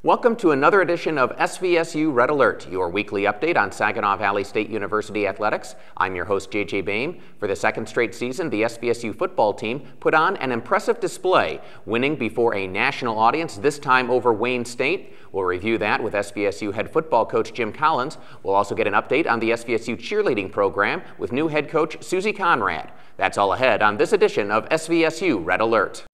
Welcome to another edition of SVSU Red Alert, your weekly update on Saginaw Valley State University athletics. I'm your host, JJ Boehm. For the second straight season, the SVSU football team put on an impressive display, winning before a national audience, this time over Wayne State. We'll review that with SVSU head football coach Jim Collins. We'll also get an update on the SVSU cheerleading program with new head coach Susie Conrad. That's all ahead on this edition of SVSU Red Alert.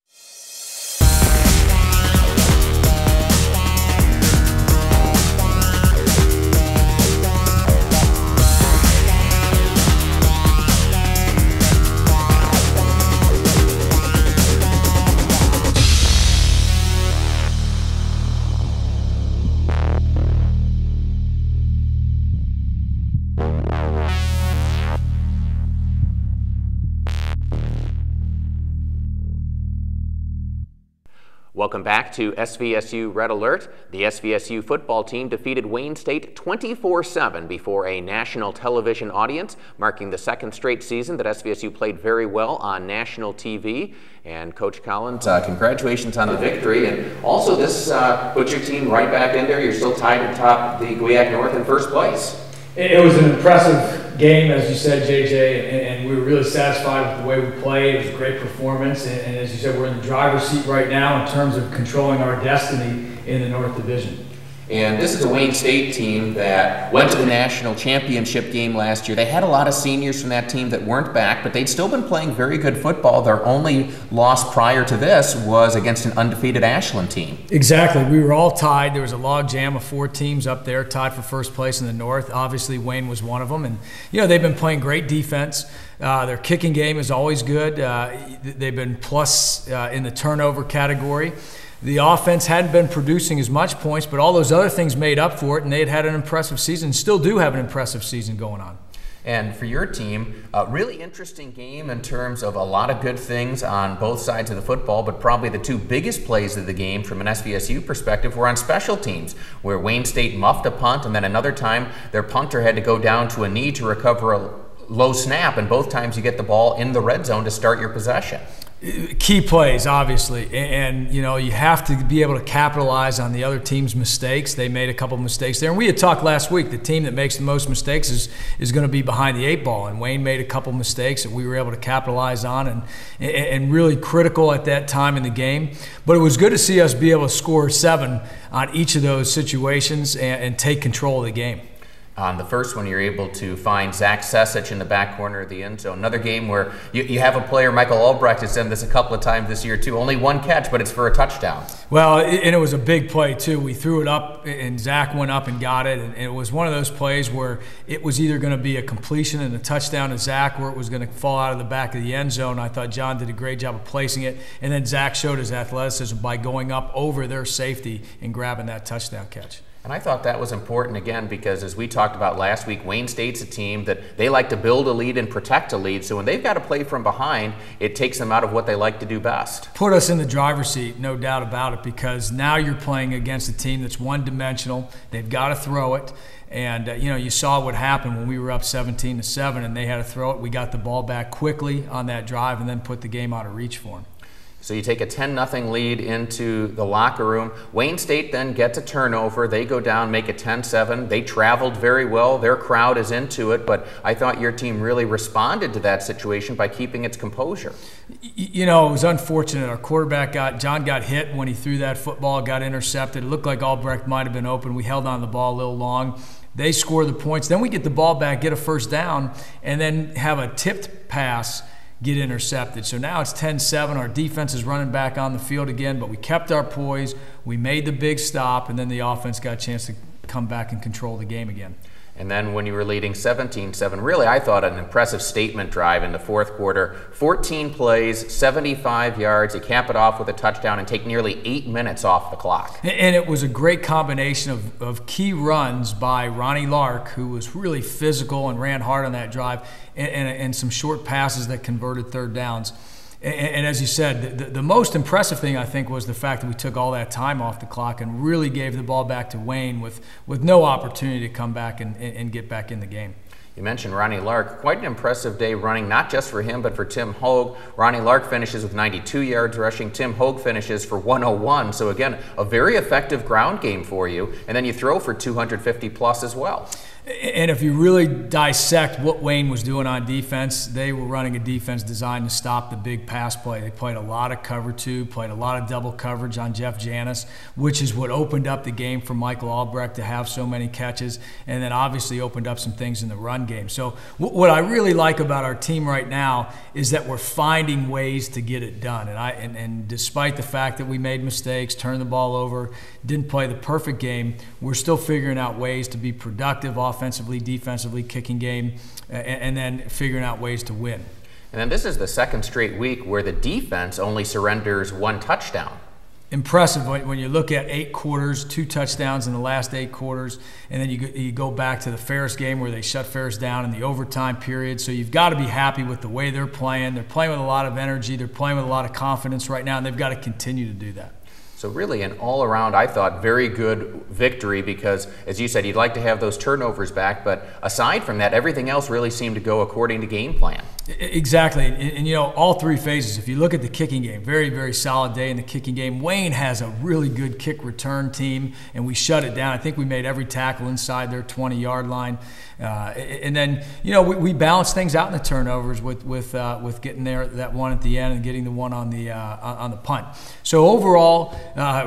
Welcome back to SVSU Red Alert. The SVSU football team defeated Wayne State 24-7 before a national television audience, marking the second straight season that SVSU played very well on national TV. And Coach Collins, congratulations on the victory. And also this puts your team right back in there. You're still tied atop the GWIAC North in first place. It was an impressive game, as you said, JJ, and we were really satisfied with the way we played. It was a great performance, and as you said, we're in the driver's seat right now in terms of controlling our destiny in the North Division. And this is a Wayne State team that went to the national championship game last year. They had a lot of seniors from that team that weren't back, but they'd still been playing very good football. Their only loss prior to this was against an undefeated Ashland team. Exactly. We were all tied. There was a log jam of 4 teams up there tied for first place in the North. Obviously, Wayne was one of them. And, you know, they've been playing great defense. Their kicking game is always good. They've been plus in the turnover category. The offense hadn't been producing as much points, but all those other things made up for it, and they had an impressive season, still do have an impressive season going on. And for your team, a really interesting game in terms of a lot of good things on both sides of the football, but probably the 2 biggest plays of the game from an SVSU perspective were on special teams, where Wayne State muffed a punt, and then another time their punter had to go down to a knee to recover a low snap, and both times you get the ball in the red zone to start your possession. Key plays, obviously, and you know, you have to be able to capitalize on the other team's mistakes. They made a couple of mistakes there, and we had talked last week, the team that makes the most mistakes is going to be behind the 8 ball, and Wayne made a couple of mistakes that we were able to capitalize on and really critical at that time in the game. But it was good to see us be able to score 7 on each of those situations and take control of the game. On the first one, you're able to find Zach Sesich in the back corner of the end zone. Another game where you have a player, Michael Albrecht, has done this a couple of times this year too. Only 1 catch, but it's for a touchdown. Well, and it was a big play too. We threw it up, and Zach went up and got it. And it was one of those plays where it was either going to be a completion and a touchdown to Zach, or it was going to fall out of the back of the end zone. I thought John did a great job of placing it. And then Zach showed his athleticism by going up over their safety and grabbing that touchdown catch. And I thought that was important, again, because as we talked about last week, Wayne State's a team that they like to build a lead and protect a lead. So when they've got to play from behind, it takes them out of what they like to do best. Put us in the driver's seat, no doubt about it, because now you're playing against a team that's one-dimensional. They've got to throw it. And, you know, you saw what happened when we were up 17-7 and they had to throw it. We got the ball back quickly on that drive and then put the game out of reach for them. So you take a 10-0 lead into the locker room. Wayne State then gets a turnover. They go down, make it 10-7. They traveled very well. Their crowd is into it, but I thought your team really responded to that situation by keeping its composure. You know, it was unfortunate. Our quarterback John got hit when he threw that football, got intercepted. It looked like Albrecht might have been open. We held on the ball a little long. They score the points. Then we get the ball back, get a first down, and then have a tipped pass get intercepted. So now it's 10-7. Our defense is running back on the field again, but we kept our poise. We made the big stop, and then the offense got a chance to come back and control the game again. And then when you were leading 17-7, really I thought an impressive statement drive in the fourth quarter. 14 plays, 75 yards. You cap it off with a touchdown and take nearly 8 minutes off the clock. And it was a great combination of key runs by Ronnie Lark, who was really physical and ran hard on that drive, and some short passes that converted third downs. And as you said, the most impressive thing, I think, was the fact that we took all that time off the clock and really gave the ball back to Wayne with no opportunity to come back and get back in the game. You mentioned Ronnie Lark. Quite an impressive day running, not just for him, but for Tim Hogue. Ronnie Lark finishes with 92 yards rushing. Tim Hogue finishes for 101. So again, a very effective ground game for you. And then you throw for 250 plus as well. And if you really dissect what Wayne was doing on defense, they were running a defense designed to stop the big pass play. They played a lot of cover two, played a lot of double coverage on Jeff Janis, which is what opened up the game for Michael Albrecht to have so many catches, and then obviously opened up some things in the run game. So what I really like about our team right now is that we're finding ways to get it done. And despite the fact that we made mistakes, turned the ball over, didn't play the perfect game, we're still figuring out ways to be productive offensively, defensively, kicking game, and then figuring out ways to win. And then this is the second straight week where the defense only surrenders one touchdown. Impressive when you look at 8 quarters, 2 touchdowns in the last 8 quarters, and then you go back to the Ferris game where they shut Ferris down in the overtime period. So you've got to be happy with the way they're playing. They're playing with a lot of energy. They're playing with a lot of confidence right now, and they've got to continue to do that. So really an all-around, I thought, very good victory because, as you said, you'd like to have those turnovers back, but aside from that, everything else really seemed to go according to game plan. Exactly, and you know, all 3 phases. If you look at the kicking game, very, very solid day in the kicking game. Wayne has a really good kick return team, and we shut it down. I think we made every tackle inside their 20-yard line. And then, you know, we balanced things out in the turnovers with getting there that one at the end and getting the one on the punt. So overall,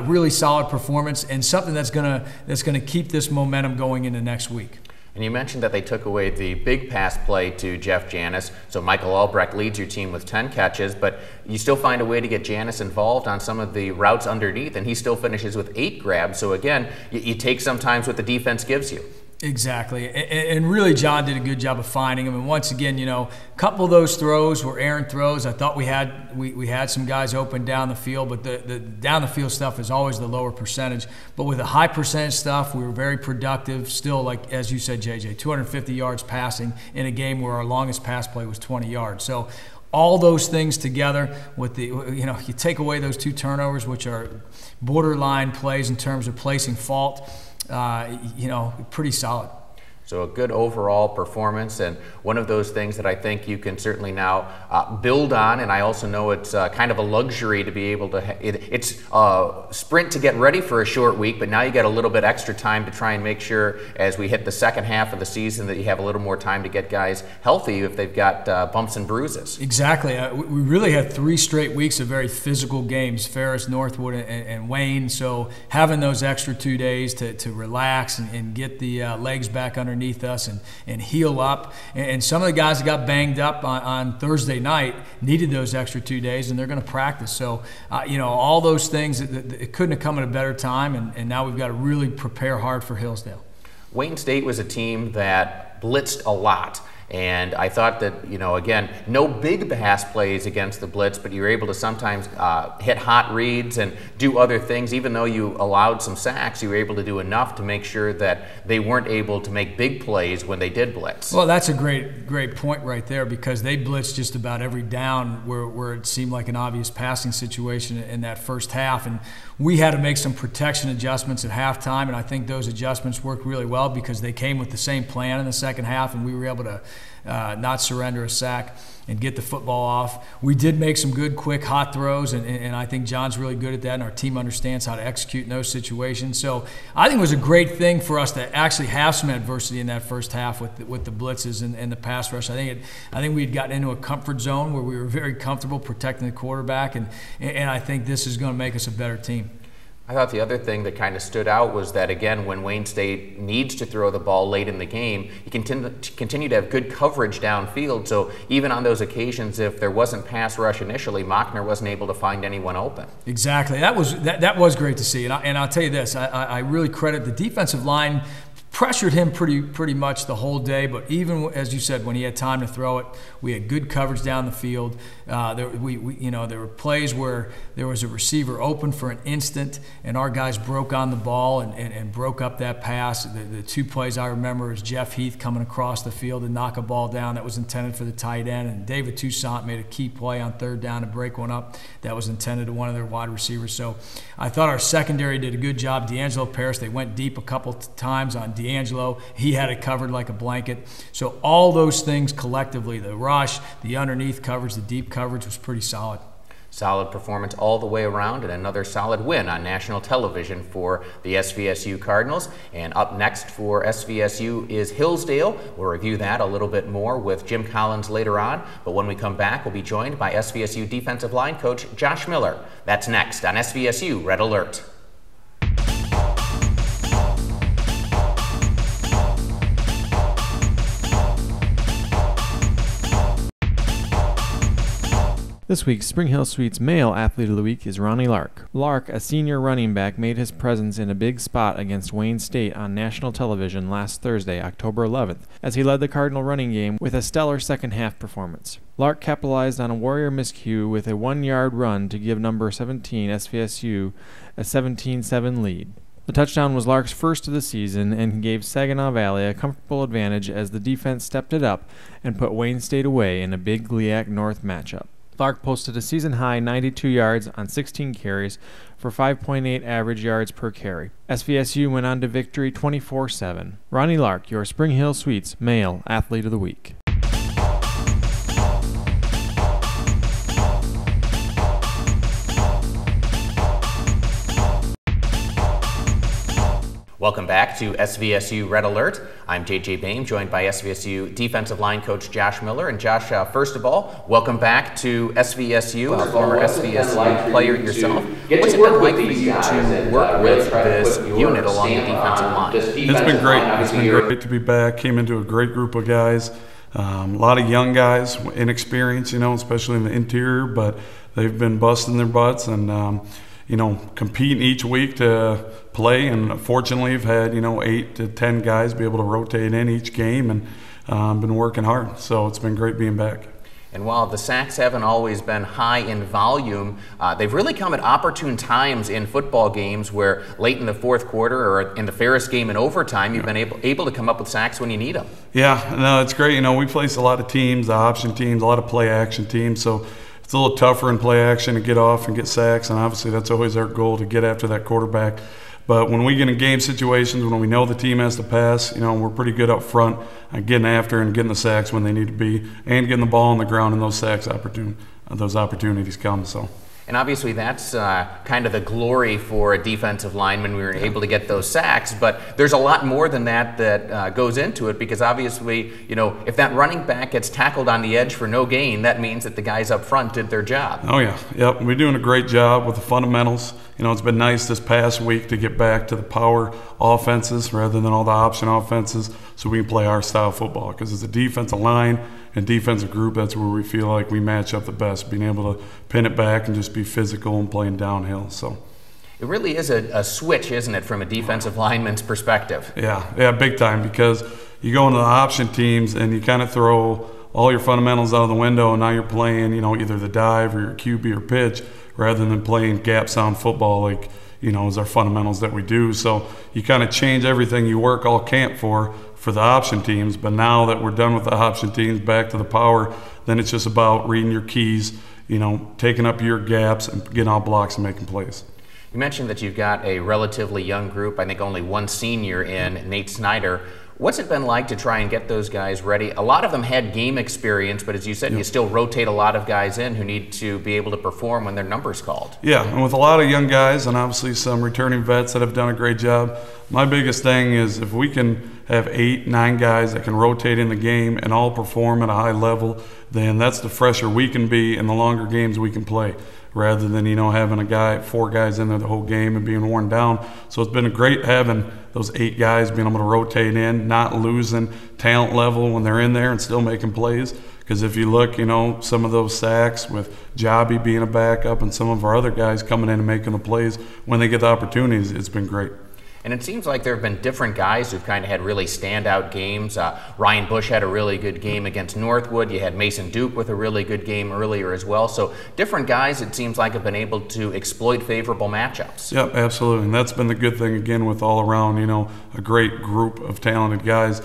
really solid performance and something that's gonna keep this momentum going into next week. And you mentioned that they took away the big pass play to Jeff Janis. So Michael Albrecht leads your team with 10 catches, but you still find a way to get Janis involved on some of the routes underneath, and he still finishes with 8 grabs. So again, you take sometimes what the defense gives you. Exactly, and really John did a good job of finding them. And once again, you know, a couple of those throws were errant throws. I thought we had some guys open down the field, but the down the field stuff is always the lower percentage. But with the high percentage stuff, we were very productive. Still, like as you said, JJ, 250 yards passing in a game where our longest pass play was 20 yards. So all those things together with the, you know, you take away those 2 turnovers, which are borderline plays in terms of placing fault. You know, pretty solid. So a good overall performance, and one of those things that I think you can certainly now build on. And I also know it's kind of a luxury to be able to, it's a sprint to get ready for a short week, but now you get a little bit extra time to try and make sure as we hit the second half of the season that you have a little more time to get guys healthy if they've got bumps and bruises. Exactly. We really had 3 straight weeks of very physical games, Ferris, Northwood, and Wayne. So having those extra 2 days to relax and get the legs back underneath us and heal up. And some of the guys that got banged up on Thursday night needed those extra 2 days, and they're going to practice. So, you know, all those things, it couldn't have come at a better time, and now we've got to really prepare hard for Hillsdale. Wayne State was a team that blitzed a lot. And I thought that, you know, again, no big pass plays against the blitz, but you were able to sometimes hit hot reads and do other things. Even though you allowed some sacks, you were able to do enough to make sure that they weren't able to make big plays when they did blitz. Well, that's a great point right there, because they blitzed just about every down where it seemed like an obvious passing situation in that first half. And we had to make some protection adjustments at halftime, and I think those adjustments worked really well because they came with the same plan in the second half, and we were able to not surrender a sack and get the football off. We did make some good, quick, hot throws, and I think John's really good at that, and our team understands how to execute in those situations. So I think it was a great thing for us to actually have some adversity in that first half with the blitzes and the pass rush. I think we had gotten into a comfort zone where we were very comfortable protecting the quarterback, and I think this is going to make us a better team. I thought the other thing that kind of stood out was that, again, when Wayne State needs to throw the ball late in the game, you continue to have good coverage downfield. So even on those occasions, if there wasn't pass rush initially, Mockner wasn't able to find anyone open. Exactly. That was great to see. And I'll tell you this, I really credit the defensive line. Pressured him pretty much the whole day, but even as you said, when he had time to throw it, we had good coverage down the field. There were plays where there was a receiver open for an instant, and our guys broke on the ball and broke up that pass. The 2 plays I remember is Jeff Heath coming across the field and knock a ball down that was intended for the tight end, and David Toussaint made a key play on 3rd down to break one up that was intended to one of their wide receivers. So I thought our secondary did a good job. D'Angelo Paris, they went deep a couple times on D'Angelo D'Angelo. He had it covered like a blanket. So all those things collectively, the rush, the underneath coverage, the deep coverage was pretty solid. Solid performance all the way around, and another solid win on national television for the SVSU Cardinals. And up next for SVSU is Hillsdale. We'll review that a little bit more with Jim Collins later on. But when we come back, we'll be joined by SVSU defensive line coach Josh Miller. That's next on SVSU Red Alert. This week's Spring Hill Suites Male Athlete of the Week is Ronnie Lark. Lark, a senior running back, made his presence in a big spot against Wayne State on national television last Thursday, October 11th, as he led the Cardinal running game with a stellar second-half performance. Lark capitalized on a Warrior miscue with a 1-yard run to give number 17 SVSU a 17-7 lead. The touchdown was Lark's first of the season and gave Saginaw Valley a comfortable advantage as the defense stepped it up and put Wayne State away in a big GLIAC North matchup. Lark posted a season-high 92 yards on 16 carries for 5.8 average yards per carry. SVSU went on to victory 24-7. Ronnie Lark, your Spring Hill Suites Male Athlete of the Week. Welcome back to SVSU Red Alert. I'm JJ Boehm, joined by SVSU defensive line coach Josh Miller. And Josh, first of all, welcome back to SVSU, a former SVSU player yourself. What's it been like for you to work with this unit along the defensive line? It's been great. It's been great to be back. Came into a great group of guys. A lot of young guys, inexperienced, especially in the interior, but they've been busting their butts and competing each week to play, and fortunately have had 8 to 10 guys be able to rotate in each game, and been working hard. So it's been great being back. And while the sacks haven't always been high in volume, they've really come at opportune times in football games where late in the fourth quarter or in the Ferris game in overtime, you've been able to come up with sacks when you need them. Yeah, no, it's great. We place a lot of teams, the option teams, a lot of play action teams, so it's a little tougher in play action to get off and get sacks, and obviously that's always our goal, to get after that quarterback. But when we get in game situations, when we know the team has to pass, we're pretty good up front at getting after and getting the sacks when they need to be, and getting the ball on the ground, and those opportunities come. So. And obviously that's kind of the glory for a defensive lineman. We were able to get those sacks, but there's a lot more than that goes into it, because obviously, if that running back gets tackled on the edge for no gain, that means that the guys up front did their job. Oh yeah, yep. We're doing a great job with the fundamentals. It's been nice this past week to get back to the power offenses rather than all the option offenses, so we can play our style of football, because as a defensive line and defensive group, that's where we feel like we match up the best, being able to pin it back and just be physical and playing downhill. So it really is a switch, isn't it, from a defensive lineman's perspective? Yeah, big time, because you go into the option teams and you kind of throw all your fundamentals out of the window, and now you're playing, either the dive or your QB or pitch, rather than playing gap sound football like, is our fundamentals that we do. So you kind of change everything you work all camp for the option teams. But now that we're done with the option teams, back to the power, then it's just about reading your keys, taking up your gaps and getting out blocks and making plays. You mentioned that you've got a relatively young group, I think only one senior in Nate Snyder. What's it been like to try and get those guys ready? A lot of them had game experience, but as you said, you still rotate a lot of guys in who need to be able to perform when their number's called. Yeah, and with a lot of young guys and obviously some returning vets that have done a great job, my biggest thing is if we can have 8, 9 guys that can rotate in the game and all perform at a high level, then that's the fresher we can be and the longer games we can play, rather than having 4 guys in there the whole game and being worn down. So it's been great having those 8 guys being able to rotate in, not losing talent level when they're in there and still making plays. Because if you look, some of those sacks with Jobby being a backup and some of our other guys coming in and making the plays when they get the opportunities, it's been great. And it seems like there have been different guys who've kind of had really standout games. Ryan Bush had a really good game against Northwood. You had Mason Duke with a really good game earlier as well. So different guys, it seems like, have been able to exploit favorable matchups. Yep, absolutely. And that's been the good thing, again, with all around, a great group of talented guys.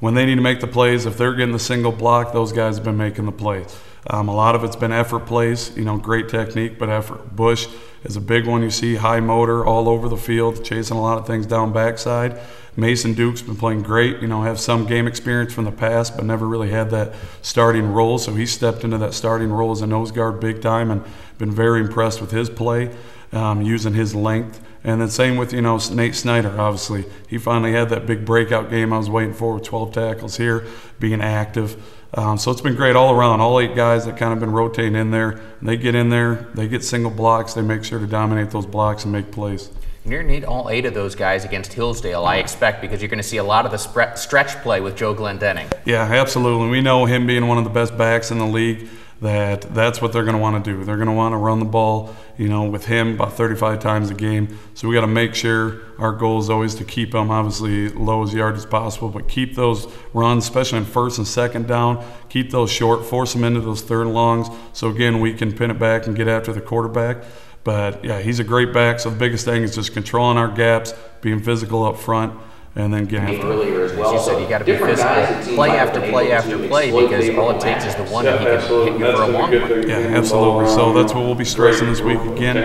When they need to make the plays, if they're getting the single block, those guys have been making the plays. A lot of it's been effort plays, great technique, but effort. Bush is a big one. You see high motor all over the field, chasing a lot of things down backside. Mason Duke's been playing great, have some game experience from the past, but never really had that starting role. So he stepped into that starting role as a nose guard big time, and been very impressed with his play, using his length. And then same with, Nate Snyder, obviously. He finally had that big breakout game I was waiting for with 12 tackles here, being active. So it's been great all around. All 8 guys that kind of been rotating in there. They get in there, they get single blocks, they make sure to dominate those blocks and make plays. You're going to need all 8 of those guys against Hillsdale, I expect, because you're going to see a lot of the stretch play with Joe Glendenning. Yeah, absolutely. We know him being one of the best backs in the league, that's what they're going to want to do. They're going to want to run the ball, with him about 35 times a game. So we got to make sure our goal is always to keep them obviously low as yard as possible, but keep those runs, especially in first and second down, keep those short, force them into those third and longs. So again, we can pin it back and get after the quarterback. But yeah, he's a great back. So the biggest thing is just controlling our gaps, being physical up front, and then getting after earlier as well. As you said, you got to be physical, play after play after play, because all it takes is the one, and he can hit you for a long one. Yeah, absolutely. So that's what we'll be stressing this week again.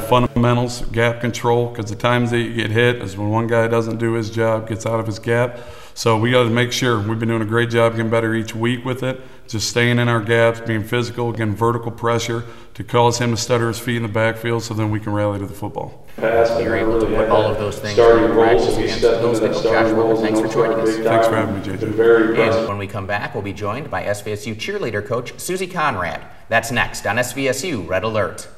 Fundamentals, gap control, because the times that you get hit is when one guy doesn't do his job, gets out of his gap. So we got to make sure. We've been doing a great job getting better each week with it, just staying in our gaps, being physical, again, vertical pressure to cause him to stutter his feet in the backfield, so then we can rally to the football. You're able to put all of those things into practice against Hillsdale. Josh Wilmer, thanks for joining us. Thanks for having me, JJ. And when we come back, we'll be joined by SVSU cheerleader coach Susie Conrad. That's next on SVSU Red Alert.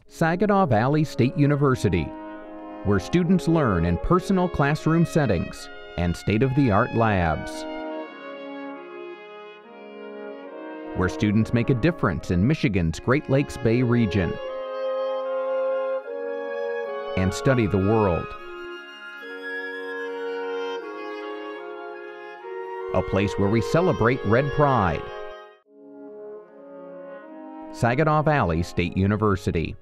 Saginaw Valley State University, where students learn in personal classroom settings and state-of-the-art labs. Where students make a difference in Michigan's Great Lakes Bay region and study the world. A place where we celebrate Red Pride. Saginaw Valley State University.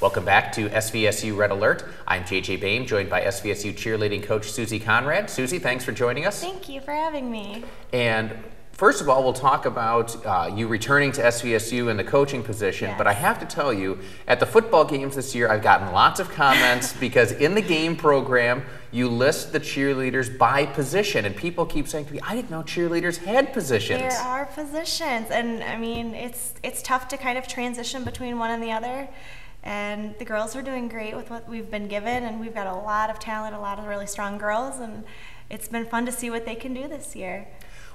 Welcome back to SVSU Red Alert. I'm JJ Boehm, joined by SVSU cheerleading coach Susie Conrad. Susie, thanks for joining us. Thank you for having me. And first of all, we'll talk about you returning to SVSU in the coaching position, Yes. But I have to tell you, at the football games this year, I've gotten lots of comments because in the game program, you list the cheerleaders by position, and people keep saying to me, I didn't know cheerleaders had positions. There are positions, and I mean, it's tough to kind of transition between one and the other. And the girls are doing great with what we've been given, and we've got a lot of talent, a lot of really strong girls, and it's been fun to see what they can do this year.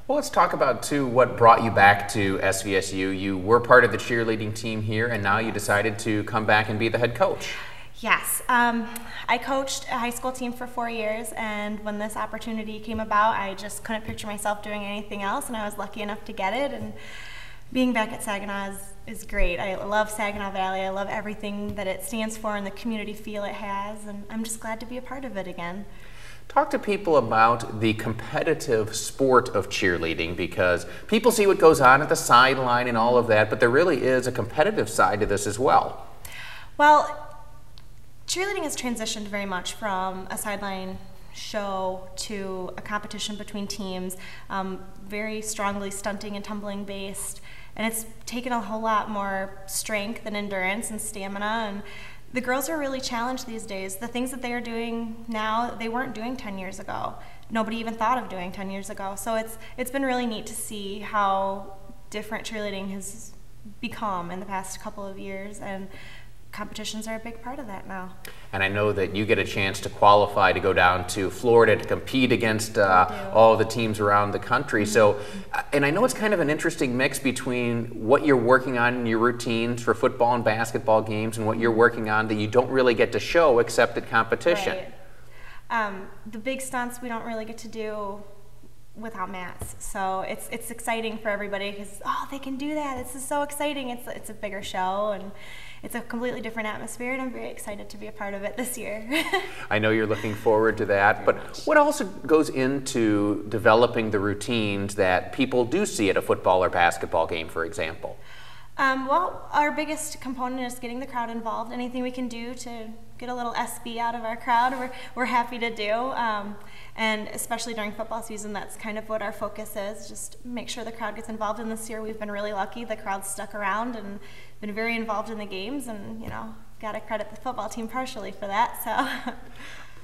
Well, let's talk about, too, what brought you back to SVSU. You were part of the cheerleading team here, and now you decided to come back and be the head coach. Yes, I coached a high school team for 4 years, and when this opportunity came about, I just couldn't picture myself doing anything else, and I was lucky enough to get it. And being back at Saginaw is great. I love Saginaw Valley. I love everything that it stands for and the community feel it has, and I'm just glad to be a part of it again. Talk to people about the competitive sport of cheerleading, because people see what goes on at the sideline and all of that, but there really is a competitive side to this as well. Well, cheerleading has transitioned very much from a sideline show to a competition between teams, very strongly stunting and tumbling based, and it's taken a whole lot more strength and endurance and stamina, and the girls are really challenged these days. The things that they are doing now, they weren't doing 10 years ago. Nobody even thought of doing 10 years ago. So it's been really neat to see how different cheerleading has become in the past couple of years, and competitions are a big part of that now. And I know that you get a chance to qualify to go down to Florida to compete against all the teams around the country. Mm-hmm. So, and I know it's kind of an interesting mix between what you're working on in your routines for football and basketball games and what you're working on that you don't really get to show except at competition. Right. The big stunts we don't really get to do without mats, so it's exciting for everybody because they can do that. This is so exciting. It's a bigger show, and it's a completely different atmosphere, and I'm very excited to be a part of it this year. I know you're looking forward to that, but what also goes into developing the routines that people do see at a football or basketball game, for example? Well, our biggest component is getting the crowd involved. Anything we can do to get a little SB out of our crowd, we're happy to do. And especially during football season, that's kind of what our focus is, just make sure the crowd gets involved. And this year we've been really lucky. The crowd's stuck around and been very involved in the games, and, got to credit the football team partially for that. So.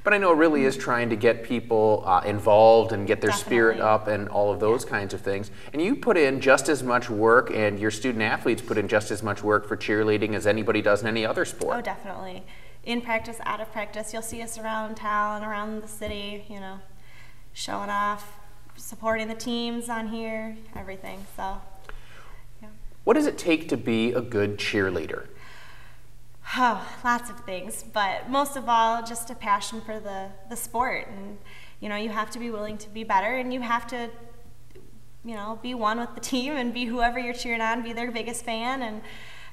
But I know it really is trying to get people involved and get their spirit Definitely. up and all of those kinds of things. And you put in just as much work, and your student athletes put in just as much work for cheerleading as anybody does in any other sport. Oh, definitely. In practice, out of practice, you'll see us around town, around the city, showing off, supporting the teams on here, everything. So, yeah. What does it take to be a good cheerleader? Oh, lots of things, but most of all, just a passion for the sport. And, you have to be willing to be better, and you have to, be one with the team and be whoever you're cheering on, be their biggest fan.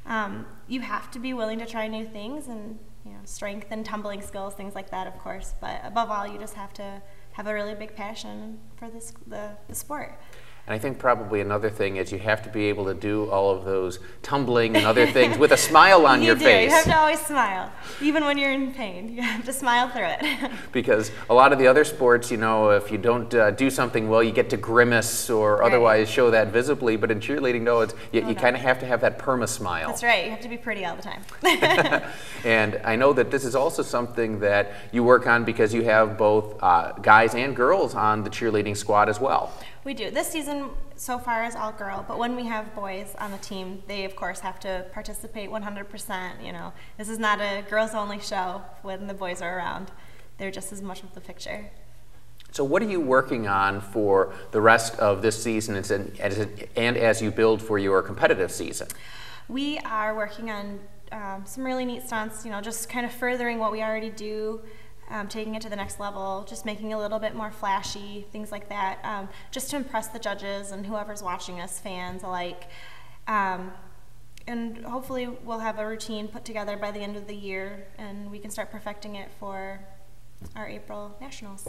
And you have to be willing to try new things and, strength and tumbling skills, things like that, of course. But above all, you just have to have a really big passion for the sport. And I think probably another thing is you have to be able to do all of those tumbling and other things with a smile on your face. You have to always smile. Even when you're in pain, you have to smile through it. Because a lot of the other sports, if you don't do something well, you get to grimace or otherwise show that visibly. But in cheerleading, no, you kind of have to have that perma-smile. That's right. You have to be pretty all the time. And I know that this is also something that you work on because you have both guys and girls on the cheerleading squad as well. We do. This season so far is all girl, but when we have boys on the team, they of course have to participate 100%. This is not a girls-only show when the boys are around. They're just as much of the picture. So what are you working on for the rest of this season and as you build for your competitive season? We are working on some really neat stunts, just kind of furthering what we already do. Taking it to the next level, just making it a little bit more flashy, things like that, just to impress the judges and whoever's watching us, fans alike. And hopefully we'll have a routine put together by the end of the year, and we can start perfecting it for our April Nationals.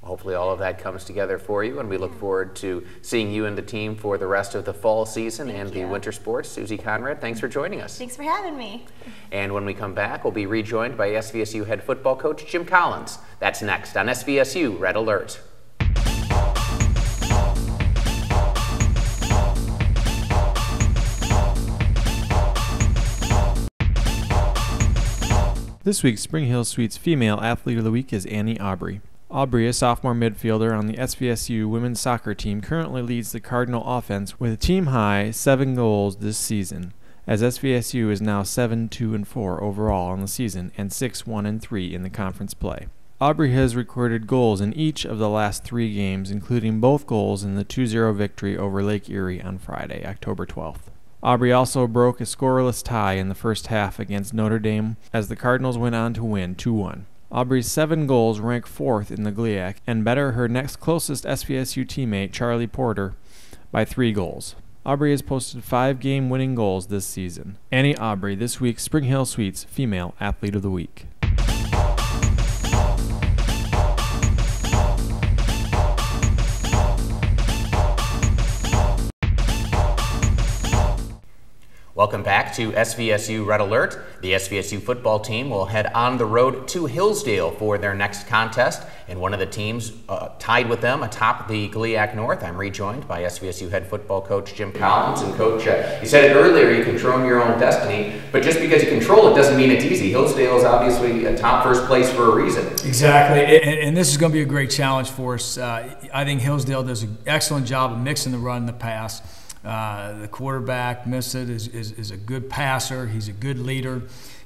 Hopefully all of that comes together for you, and we look forward to seeing you and the team for the rest of the fall season and the winter sports. Susie Conrad, thanks for joining us. Thanks for having me. And when we come back, we'll be rejoined by SVSU head football coach Jim Collins. That's next on SVSU Red Alert. This week's Spring Hill Suites Female Athlete of the Week is Annie Aubrey. Aubrey, a sophomore midfielder on the SVSU women's soccer team, currently leads the Cardinal offense with a team-high 7 goals this season, as SVSU is now 7-2-4 overall on the season and 6-1-3 in the conference play. Aubrey has recorded goals in each of the last 3 games, including both goals in the 2-0 victory over Lake Erie on Friday, October 12th. Aubrey also broke a scoreless tie in the first half against Notre Dame as the Cardinals went on to win 2-1. Aubrey's 7 goals rank 4th in the GLIAC and better her next closest SVSU teammate, Charlie Porter, by 3 goals. Aubrey has posted 5 game-winning goals this season. Annie Aubrey, this week's Spring Hill Suites Female Athlete of the Week. Welcome back to SVSU Red Alert. The SVSU football team will head on the road to Hillsdale for their next contest, and one of the teams tied with them atop the GLIAC North. I'm rejoined by SVSU head football coach Jim Collins. And Coach, you said it earlier, you control your own destiny, but just because you control it doesn't mean it's easy. Hillsdale is obviously a top first place for a reason. Exactly, and this is going to be a great challenge for us. I think Hillsdale does an excellent job of mixing the run and the pass. The quarterback, Missett, is a good passer. He's a good leader.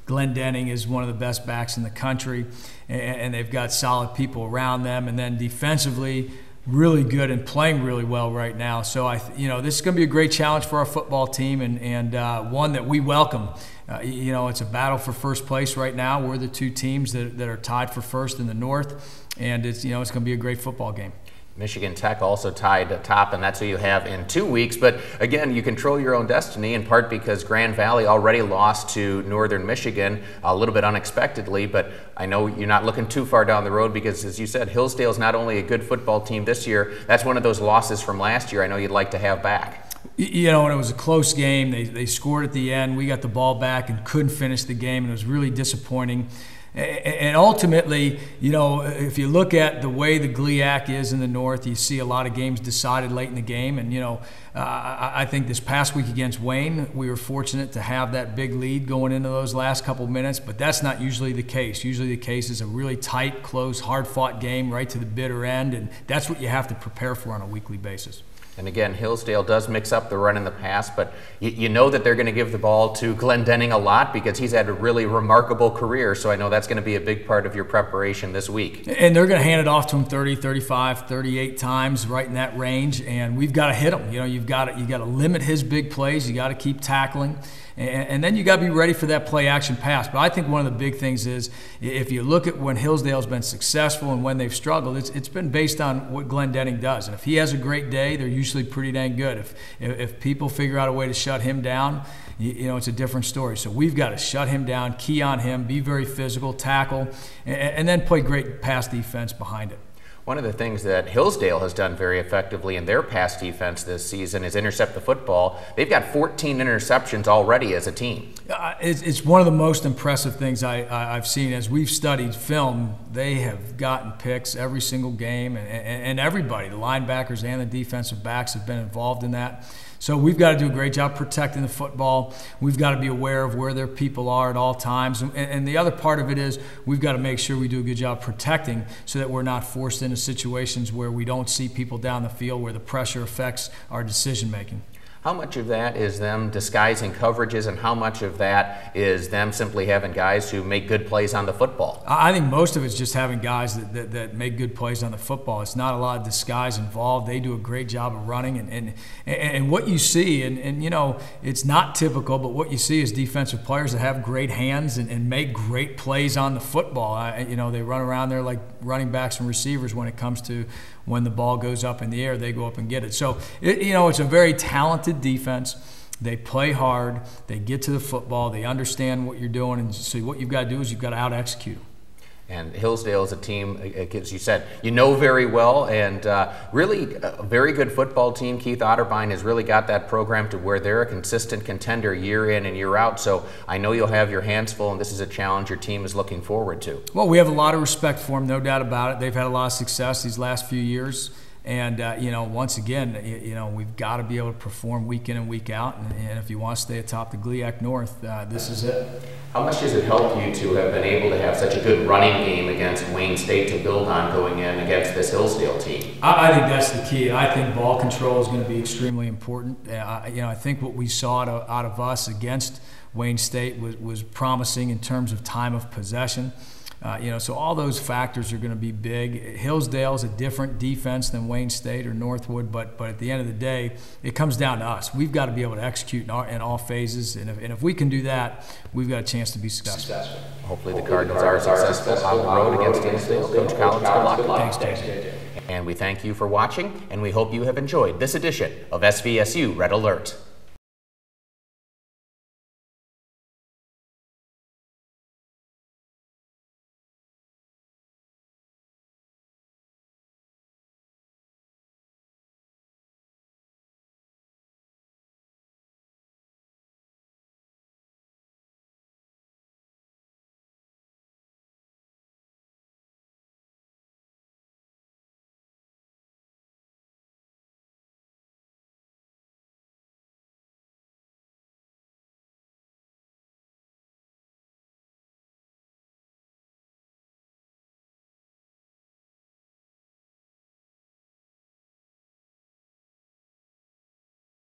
Glenn Denning is one of the best backs in the country, and they've got solid people around them. And then defensively, really good and playing really well right now. So this is going to be a great challenge for our football team, and one that we welcome. It's a battle for first place right now. We're the 2 teams that are tied for first in the North, and it's going to be a great football game. Michigan Tech also tied atop, and that's who you have in 2 weeks. But again, you control your own destiny, in part because Grand Valley already lost to Northern Michigan a little bit unexpectedly. But I know you're not looking too far down the road because, as you said, Hillsdale's not only a good football team this year, that's one of those losses from last year I know you'd like to have back. You know, and it was a close game. They scored at the end. We got the ball back and couldn't finish the game, and it was really disappointing. And ultimately, you know, if you look at the way the GLIAC is in the North, you see a lot of games decided late in the game. And, you know, I think this past week against Wayne, we were fortunate to have that big lead going into those last couple minutes, but that's not usually the case. Usually the case is a really tight, close, hard-fought game right to the bitter end, and that's what you have to prepare for on a weekly basis. And again, Hillsdale does mix up the run and the pass, but you know that they're going to give the ball to Glendenning a lot because he's had a really remarkable career, so I know that's going to be a big part of your preparation this week. And they're going to hand it off to him 30, 35, 38 times, right in that range, and we've got to hit him. You know, you got to limit his big plays. You got to keep tackling. And then you got to be ready for that play action pass. But I think one of the big things is if you look at when Hillsdale's been successful and when they've struggled, it's been based on what Glendenning does. And if he has a great day, they're usually pretty dang good. If people figure out a way to shut him down, you know, it's a different story. So we've got to shut him down, key on him, be very physical, tackle, and then play great pass defense behind it. One of the things that Hillsdale has done very effectively in their pass defense this season is intercept the football. They've got 14 interceptions already as a team. It's one of the most impressive things I've seen. As we've studied film, they have gotten picks every single game, and everybody, the linebackers and the defensive backs, have been involved in that. So we've got to do a great job protecting the football. We've got to be aware of where their people are at all times. And the other part of it is we've got to make sure we do a good job protecting so that we're not forced into situations where we don't see people down the field where the pressure affects our decision making. How much of that is them disguising coverages, and how much of that is them simply having guys who make good plays on the football? I think most of it's just having guys that make good plays on the football. It's not a lot of disguise involved. They do a great job of running. And what you see, and you know, it's not typical, but what you see is defensive players that have great hands and make great plays on the football. You know, they run around there like running backs and receivers when it comes to when the ball goes up in the air, they go up and get it. So, you know, it's a very talented defense. They play hard. They get to the football. They understand what you're doing. And so what you've got to do is you've got to out-execute. And Hillsdale is a team, as you said, you know very well, and really a very good football team. Keith Otterbein has really got that program to where they're a consistent contender year in and year out. So I know you'll have your hands full, and this is a challenge your team is looking forward to. Well, we have a lot of respect for them, no doubt about it. They've had a lot of success these last few years. And, you know, once again, you know, we've got to be able to perform week in and week out. And if you want to stay atop the GLIAC North, this is it. How much does it help you to have been able to have such a good running game against Wayne State to build on going in against this Hillsdale team? I think that's the key. I think ball control is going to be extremely important. You know, I think what we saw out of us against Wayne State was promising in terms of time of possession. You know, so all those factors are going to be big. Hillsdale is a different defense than Wayne State or Northwood, but at the end of the day, it comes down to us. We've got to be able to execute in all phases, and if we can do that, we've got a chance to be successful. Hopefully the Cardinals are successful on the road against Hillsdale. Coach Collins, good luck. Thanks, JJ. And we thank you for watching, and we hope you have enjoyed this edition of SVSU Red Alert.